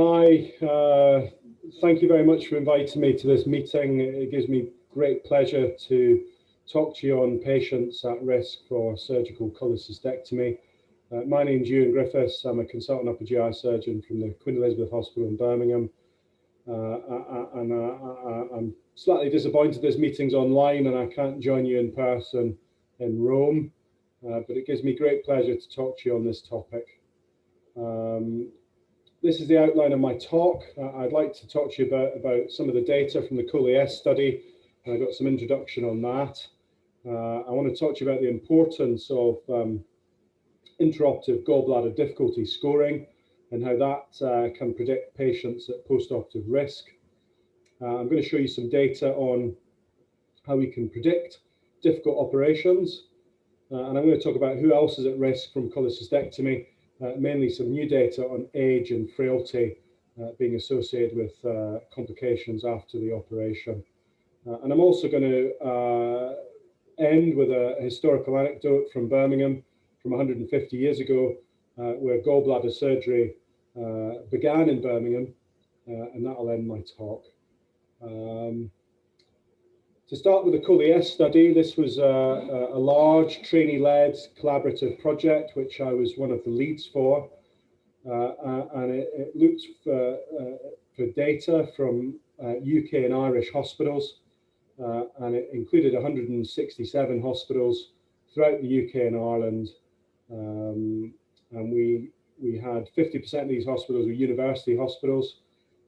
Hi, thank you very much for inviting me to this meeting. It gives me great pleasure to talk to you on patients at risk for surgical cholecystectomy. My name is Ewan Griffiths. I'm a consultant upper GI surgeon from the Queen Elizabeth Hospital in Birmingham. I'm slightly disappointed this meeting's online and I can't join you in person in Rome, but it gives me great pleasure to talk to you on this topic. This is the outline of my talk. I'd like to talk to you about some of the data from the CHOLES study. I got some introduction on that. I want to talk to you about the importance of intraoperative gallbladder difficulty scoring and how that can predict patients at post-operative risk. I'm going to show you some data on how we can predict difficult operations. And I'm going to talk about who else is at risk from cholecystectomy. Mainly some new data on age and frailty being associated with complications after the operation. And I'm also going to end with a historical anecdote from Birmingham from 150 years ago, where gallbladder surgery began in Birmingham, and that'll end my talk. To start with the CHOLES study, this was a large trainee-led collaborative project, which I was one of the leads for. And it looked for data from UK and Irish hospitals, and it included 167 hospitals throughout the UK and Ireland. And we had 50% of these hospitals were university hospitals,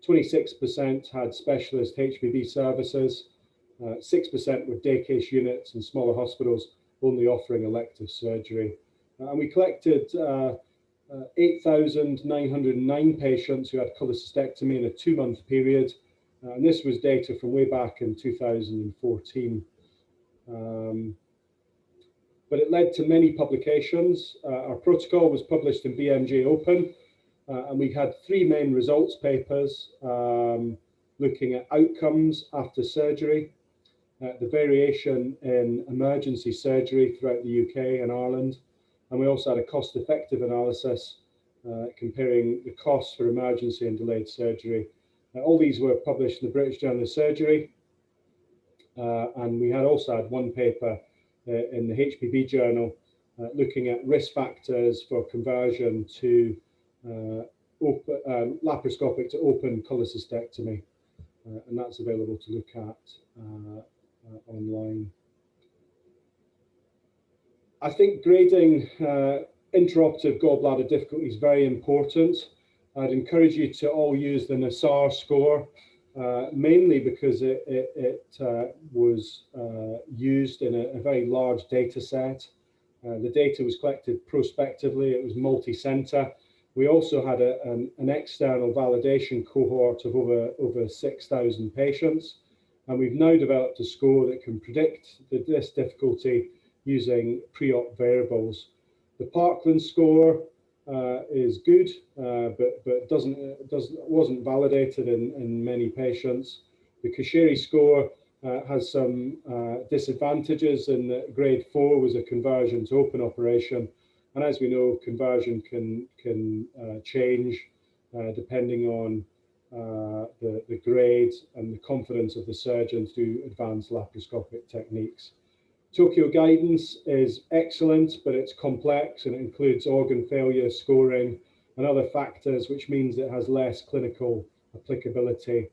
26% had specialist HPB services, 6% were day case units and smaller hospitals only offering elective surgery. And we collected 8,909 patients who had cholecystectomy in a 2-month period. And this was data from way back in 2014. But it led to many publications. Our protocol was published in BMJ Open, and we had 3 main results papers looking at outcomes after surgery, the variation in emergency surgery throughout the UK and Ireland. And we also had a cost-effective analysis comparing the costs for emergency and delayed surgery. All these were published in the British Journal of Surgery. And we had also had 1 paper in the HPB journal looking at risk factors for conversion to laparoscopic to open cholecystectomy. And that's available to look at online. I think grading intraoperative gallbladder difficulty is very important. I'd encourage you to all use the Nassar score, mainly because it was used in a very large data set. The data was collected prospectively, it was multi-center. We also had an external validation cohort of over 6,000 patients. And we've now developed a score that can predict this difficulty using pre-op variables. The Parkland score is good, but wasn't validated in many patients. The Kashiri score has some disadvantages in that grade 4 was a conversion to open operation. And as we know, conversion can change depending on the grade and the confidence of the surgeon to do advanced laparoscopic techniques. Tokyo guidance is excellent, but it's complex and it includes organ failure scoring and other factors, which means it has less clinical applicability.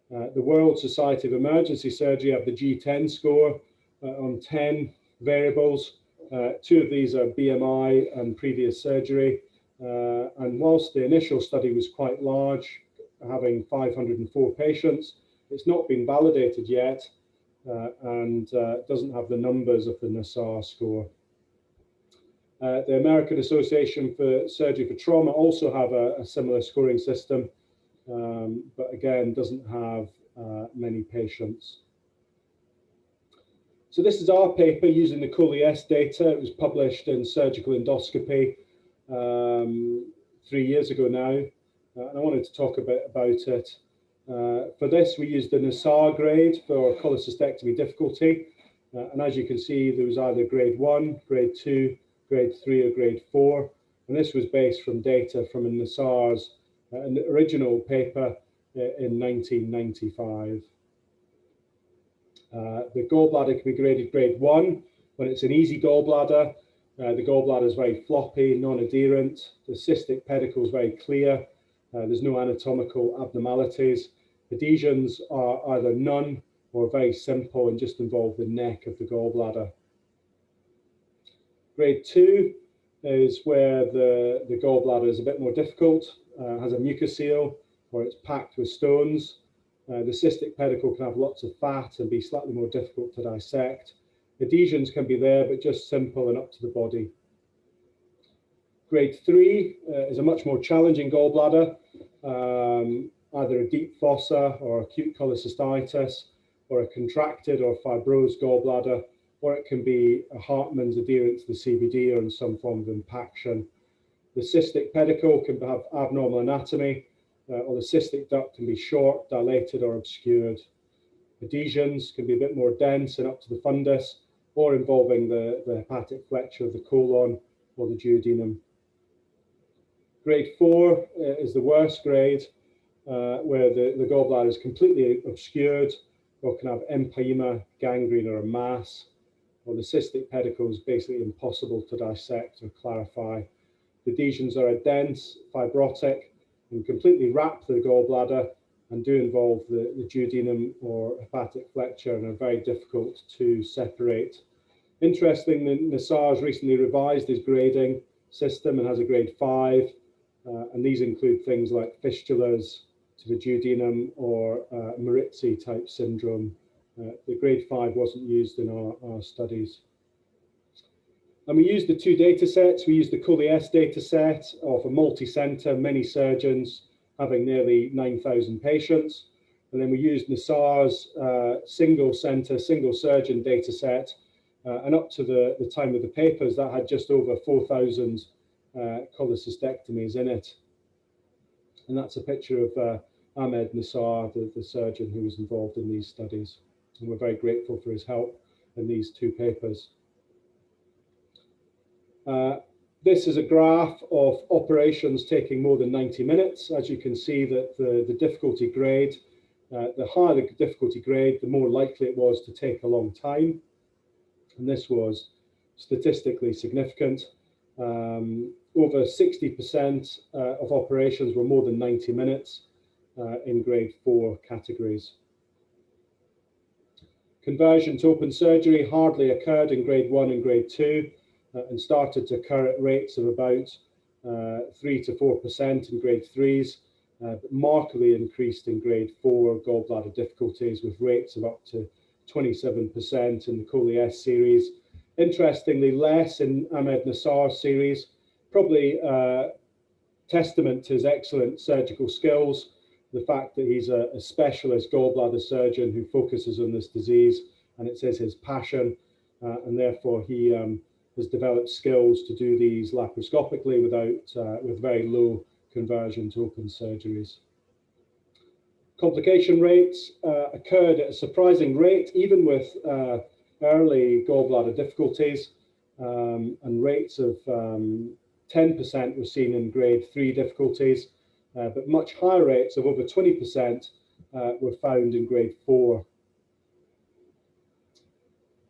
The World Society of Emergency Surgery have the G10 score on 10 variables. 2 of these are BMI and previous surgery. And whilst the initial study was quite large, having 504 patients, it's not been validated yet and doesn't have the numbers of the Nassar score. The American Association for Surgery for Trauma also have a similar scoring system, but again, doesn't have many patients. So this is our paper using the CHOLES data. It was published in Surgical Endoscopy 3 years ago now. And I wanted to talk a bit about it. For this, we used the Nassar grade for cholecystectomy difficulty. And as you can see, there was either grade 1, grade 2, grade 3, or grade 4. And this was based from data from Nassar's an original paper in 1995. The gallbladder can be graded grade 1 when it's an easy gallbladder. The gallbladder is very floppy, non-adherent. The cystic pedicle is very clear. There's no anatomical abnormalities. Adhesions are either none or very simple and just involve the neck of the gallbladder. Grade 2 is where the gallbladder is a bit more difficult, has a mucocele, or it's packed with stones. The cystic pedicle can have lots of fat and be slightly more difficult to dissect. Adhesions can be there, but just simple and up to the body. Grade 3 is a much more challenging gallbladder, either a deep fossa or acute cholecystitis, or a contracted or fibrosed gallbladder, or it can be a Hartmann's adherent to the CBD or in some form of impaction. The cystic pedicle can have abnormal anatomy, or the cystic duct can be short, dilated, or obscured. Adhesions can be a bit more dense and up to the fundus, or involving the hepatic flexure of the colon or the duodenum. Grade 4 is the worst grade, where the gallbladder is completely obscured, or can have empyema, gangrene, or a mass, or the cystic pedicle is basically impossible to dissect or clarify. The adhesions are dense, fibrotic, and completely wrap the gallbladder and do involve the duodenum or hepatic flexure and are very difficult to separate. Interestingly, Nassar has recently revised his grading system and has a grade 5, and these include things like fistulas to the duodenum or Maritzi type syndrome. The grade 5 wasn't used in our studies. And we used the two data sets. We used the CHOLES data set of a multi-center, many surgeons having nearly 9,000 patients. And then we used Nassar's single center, single surgeon data set. And up to the time of the papers, that had just over 4,000 cholecystectomies in it. And that's a picture of Ahmed Nassar, the surgeon who was involved in these studies. And we're very grateful for his help in these two papers. This is a graph of operations taking more than 90 minutes. As you can see that the difficulty grade, the higher the difficulty grade, the more likely it was to take a long time. And this was statistically significant. Over 60% of operations were more than 90 minutes in grade 4 categories. Conversion to open surgery hardly occurred in grade 1 and grade 2 and started to occur at rates of about 3 to 4% in grade 3s, but markedly increased in grade 4 gallbladder difficulties with rates of up to 27% in the CHOLES series. Interestingly, less in Ahmed Nassar's series, probably testament to his excellent surgical skills, the fact that he's a specialist gallbladder surgeon who focuses on this disease, and it says his passion, and therefore he has developed skills to do these laparoscopically with very low conversion to open surgeries. Complication rates occurred at a surprising rate, even with early gallbladder difficulties, and rates of 10% were seen in grade 3 difficulties, but much higher rates of over 20% were found in grade 4.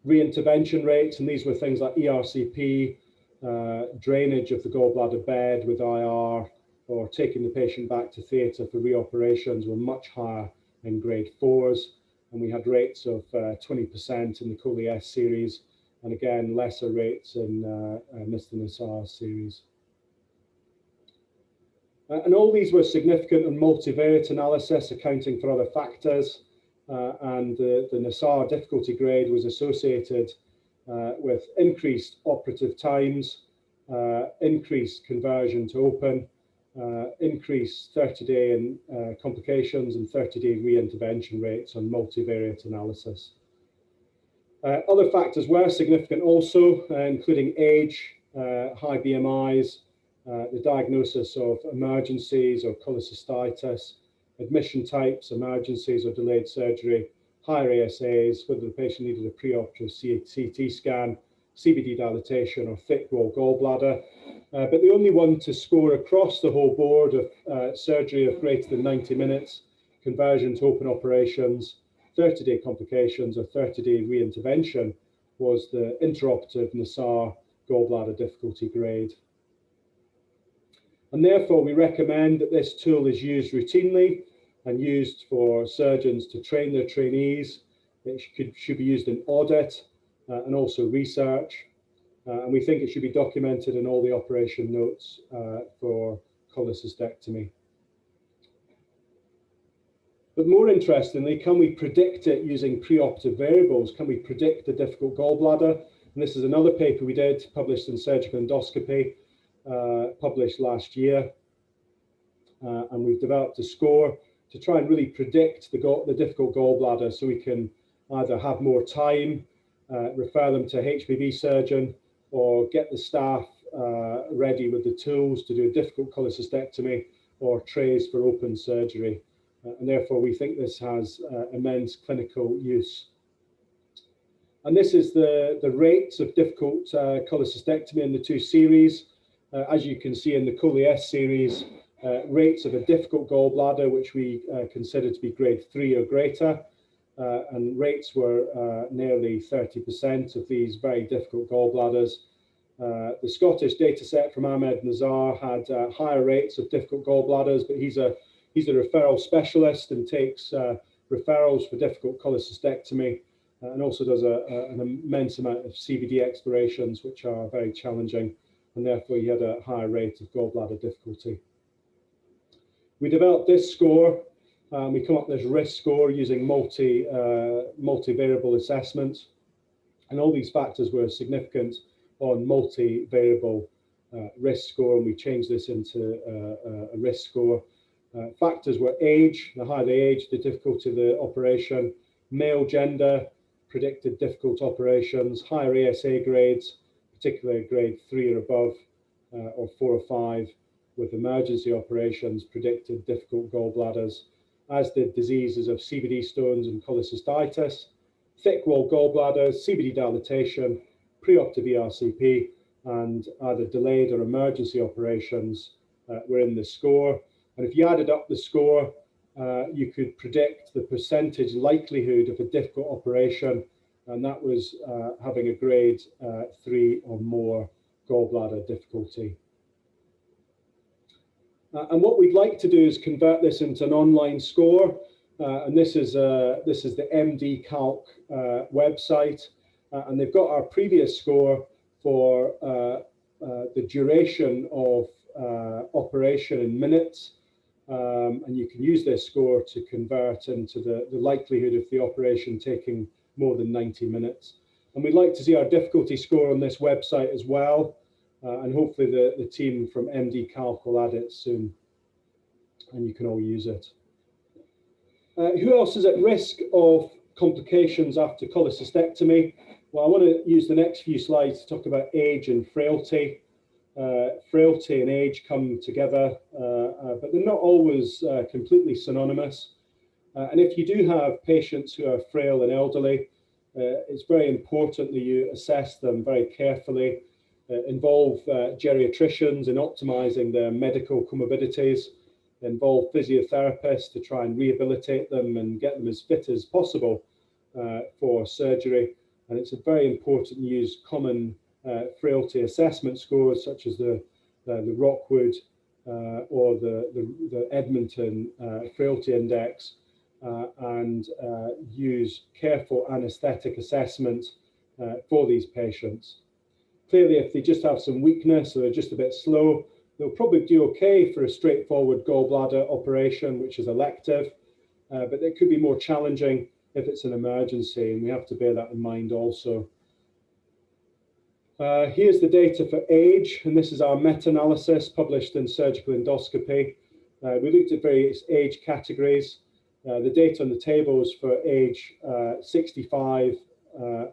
Reintervention rates, and these were things like ERCP, drainage of the gallbladder bed with IR, or taking the patient back to theatre for reoperations, were much higher in grade 4s. And we had rates of 20% in the CHOLES series, and again, lesser rates in Mr. Nassar's series. And all these were significant in multivariate analysis, accounting for other factors. And the Nassar difficulty grade was associated with increased operative times, increased conversion to open, increased 30-day complications and 30-day reintervention rates on multivariate analysis. Other factors were significant also, including age, high BMIs, the diagnosis of emergencies or cholecystitis, admission types, emergencies or delayed surgery, higher ASAs, whether the patient needed a preoperative CT scan, CBD dilatation or thick wall gallbladder, but the only one to score across the whole board of surgery of greater than 90 minutes, conversion to open operations, 30-day complications or 30-day re-intervention was the intraoperative Nassar gallbladder difficulty grade. And therefore, we recommend that this tool is used routinely and used for surgeons to train their trainees. It should be used in audit and also research. And we think it should be documented in all the operation notes for cholecystectomy. But more interestingly, can we predict it using preoperative variables? Can we predict the difficult gallbladder? And this is another paper we did, published in Surgical Endoscopy, published last year. And we've developed a score to try and really predict the difficult gallbladder, so we can either have more time, refer them to a HPV surgeon, or get the staff ready with the tools to do a difficult cholecystectomy or trays for open surgery. And therefore, we think this has immense clinical use. And this is the rates of difficult cholecystectomy in the two series. As you can see in the Chole-S series, rates of a difficult gallbladder, which we consider to be grade 3 or greater, and rates were nearly 30% of these very difficult gallbladders. The Scottish dataset from Ahmed Nazar had higher rates of difficult gallbladders, but he's a referral specialist and takes referrals for difficult cholecystectomy, and also does an immense amount of CVD explorations, which are very challenging, and therefore he had a higher rate of gallbladder difficulty. We developed this score. We come up with this risk score using multivariable assessment, and all these factors were significant on multivariable risk score, and we changed this into a risk score. Factors were age, the higher the age, the difficulty of the operation, male gender, predicted difficult operations, higher ASA grades, particularly grade 3 or above, or 4 or 5, with emergency operations predicted difficult gallbladders, as did diseases of CVD stones and cholecystitis, thick wall gallbladders, CVD dilatation, preoperative ERCP, and either delayed or emergency operations were in the score. And if you added up the score, you could predict the percentage likelihood of a difficult operation, and that was having a grade 3 or more gallbladder difficulty. And what we'd like to do is convert this into an online score, and this is the MD Calc website, and they've got our previous score for the duration of operation in minutes, and you can use this score to convert into the likelihood of the operation taking more than 90 minutes. And we'd like to see our difficulty score on this website as well. And hopefully the team from MD Calc will add it soon, and you can all use it. Who else is at risk of complications after cholecystectomy? Well, I want to use the next few slides to talk about age and frailty. Frailty and age come together, but they're not always completely synonymous. And if you do have patients who are frail and elderly, it's very important that you assess them very carefully. Involve geriatricians in optimizing their medical comorbidities, involve physiotherapists to try and rehabilitate them and get them as fit as possible for surgery. And it's very important to use common frailty assessment scores such as the Rockwood or the Edmonton Frailty Index, and use careful anesthetic assessment for these patients. Clearly, if they just have some weakness or they're just a bit slow, they'll probably do okay for a straightforward gallbladder operation, which is elective, but it could be more challenging if it's an emergency, and we have to bear that in mind also. Here's the data for age, and this is our meta-analysis published in Surgical Endoscopy. We looked at various age categories. The data on the table is for age 65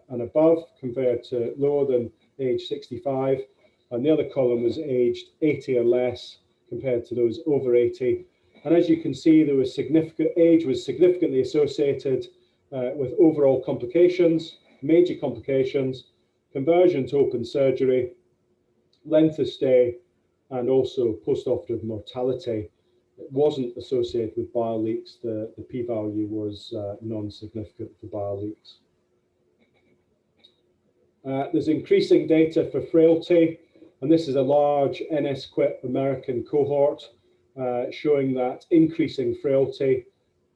and above compared to lower than age 65, and the other column was aged 80 or less compared to those over 80. And as you can see, there was age was significantly associated with overall complications, major complications, conversion to open surgery, length of stay, and also post-operative mortality. It wasn't associated with bile leaks. The p-value was non-significant for bile leaks. There's increasing data for frailty, and this is a large NSQIP American cohort showing that increasing frailty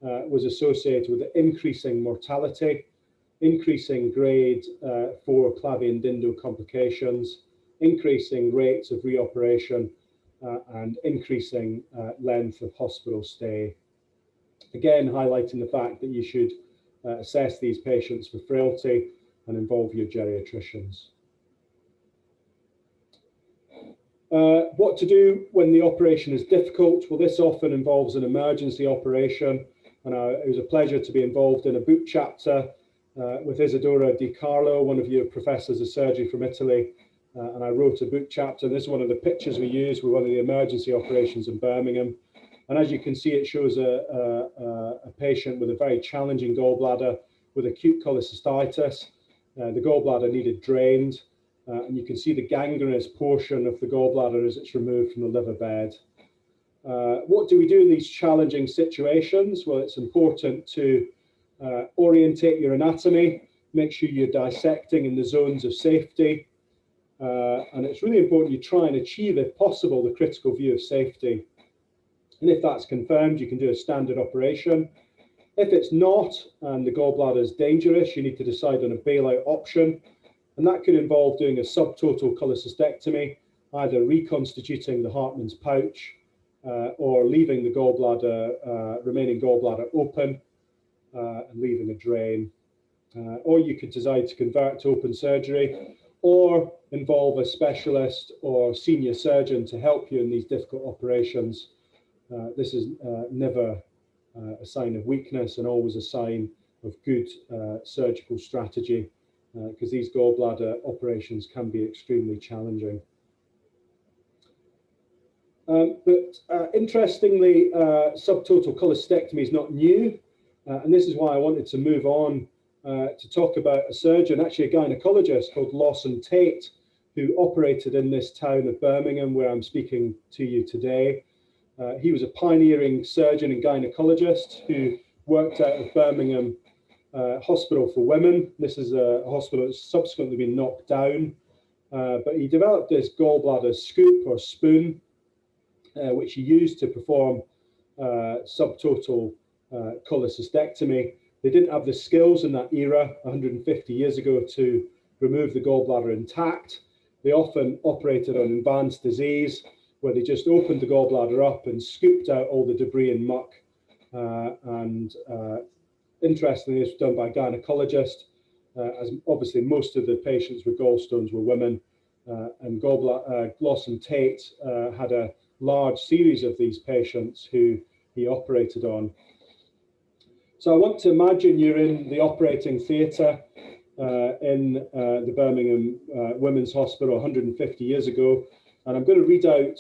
was associated with increasing mortality, increasing grade 4 Clavien-Dindo complications, increasing rates of reoperation, and increasing length of hospital stay. Again, highlighting the fact that you should assess these patients for frailty and involve your geriatricians. What to do when the operation is difficult? Well, this often involves an emergency operation, and it was a pleasure to be involved in a book chapter with Isidora Di Carlo, one of your professors of surgery from Italy, and I wrote a book chapter. This is one of the pictures we used with one of the emergency operations in Birmingham. And as you can see, it shows a patient with a very challenging gallbladder with acute cholecystitis. The gallbladder needed drained, and you can see the gangrenous portion of the gallbladder as it's removed from the liver bed. What do we do in these challenging situations? Well, it's important to orientate your anatomy, make sure you're dissecting in the zones of safety, and it's really important you try and achieve, if possible, the critical view of safety. And if that's confirmed, you can do a standard operation. If it's not, and the gallbladder is dangerous, you need to decide on a bailout option. And that could involve doing a subtotal cholecystectomy, either reconstituting the Hartmann's pouch or leaving the gallbladder, remaining gallbladder open and leaving a drain. Or you could decide to convert to open surgery or involve a specialist or senior surgeon to help you in these difficult operations. This is never a sign of weakness and always a sign of good surgical strategy, because these gallbladder operations can be extremely challenging. Interestingly, subtotal cholecystectomy is not new, and this is why I wanted to move on to talk about a surgeon, actually a gynecologist called Lawson Tate, who operated in this town of Birmingham where I'm speaking to you today. He was a pioneering surgeon and gynecologist who worked out of Birmingham Hospital for Women. This is a hospital that's subsequently been knocked down, but he developed this gallbladder scoop or spoon, which he used to perform subtotal cholecystectomy. They didn't have the skills in that era, 150 years ago, to remove the gallbladder intact. They often operated on advanced disease, where they just opened the gallbladder up and scooped out all the debris and muck. Interestingly, this was done by a gynecologist, as obviously most of the patients with gallstones were women. And Lawson Tate had a large series of these patients who he operated on. So I want to imagine you're in the operating theatre in the Birmingham Women's Hospital 150 years ago. And I'm going to read out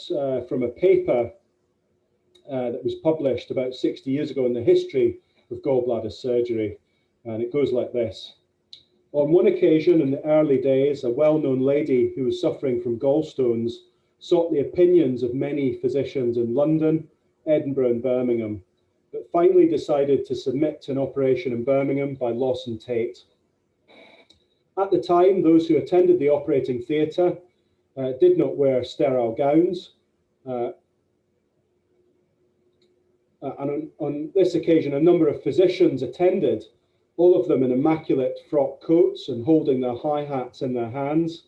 from a paper that was published about 60 years ago in the history of gallbladder surgery. And it goes like this. On one occasion in the early days, a well-known lady who was suffering from gallstones sought the opinions of many physicians in London, Edinburgh, and Birmingham, but finally decided to submit to an operation in Birmingham by Lawson Tate. At the time, those who attended the operating theatre did not wear sterile gowns. And on this occasion, a number of physicians attended, all of them in immaculate frock coats and holding their hi-hats in their hands.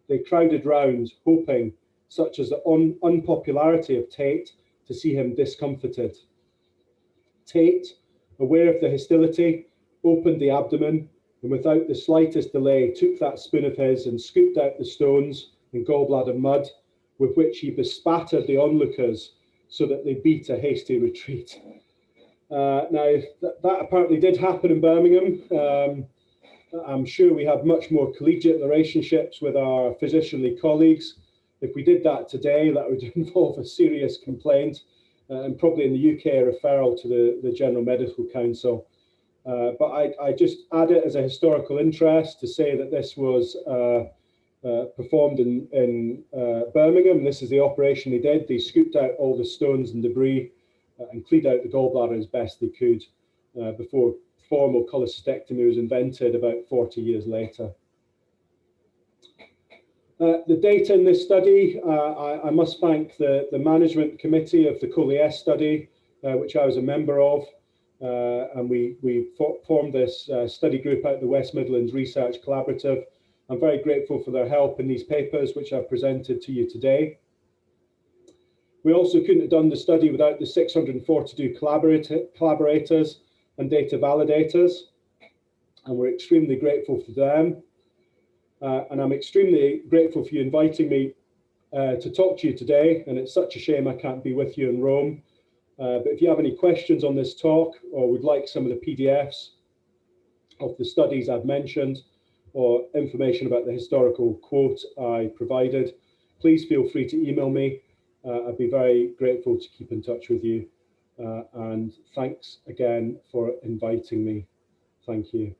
They crowded round, hoping, such as the unpopularity of Tate, to see him discomfited. Tate, aware of the hostility, opened the abdomen and without the slightest delay took that spoon of his and scooped out the stones and gallbladder mud with which he bespattered the onlookers so that they beat a hasty retreat. Now, that apparently did happen in Birmingham. I'm sure we have much more collegiate relationships with our physicianly colleagues. If we did that today, that would involve a serious complaint and probably in the UK a referral to the General Medical Council. But I just add it as a historical interest to say that this was performed in Birmingham. This is the operation they did. They scooped out all the stones and debris and cleaned out the gallbladder as best they could before formal cholecystectomy was invented about 40 years later. The data in this study, I must thank the management committee of the COLES study, which I was a member of, and we formed this study group out of the West Midlands Research Collaborative. I'm very grateful for their help in these papers, which I've presented to you today. We also couldn't have done the study without the 642 collaborators and data validators, and we're extremely grateful for them. And I'm extremely grateful for you inviting me to talk to you today, and it's such a shame I can't be with you in Rome. But if you have any questions on this talk, or would like some of the PDFs of the studies I've mentioned, or information about the historical quote I provided, please feel free to email me. I'd be very grateful to keep in touch with you. And thanks again for inviting me. Thank you.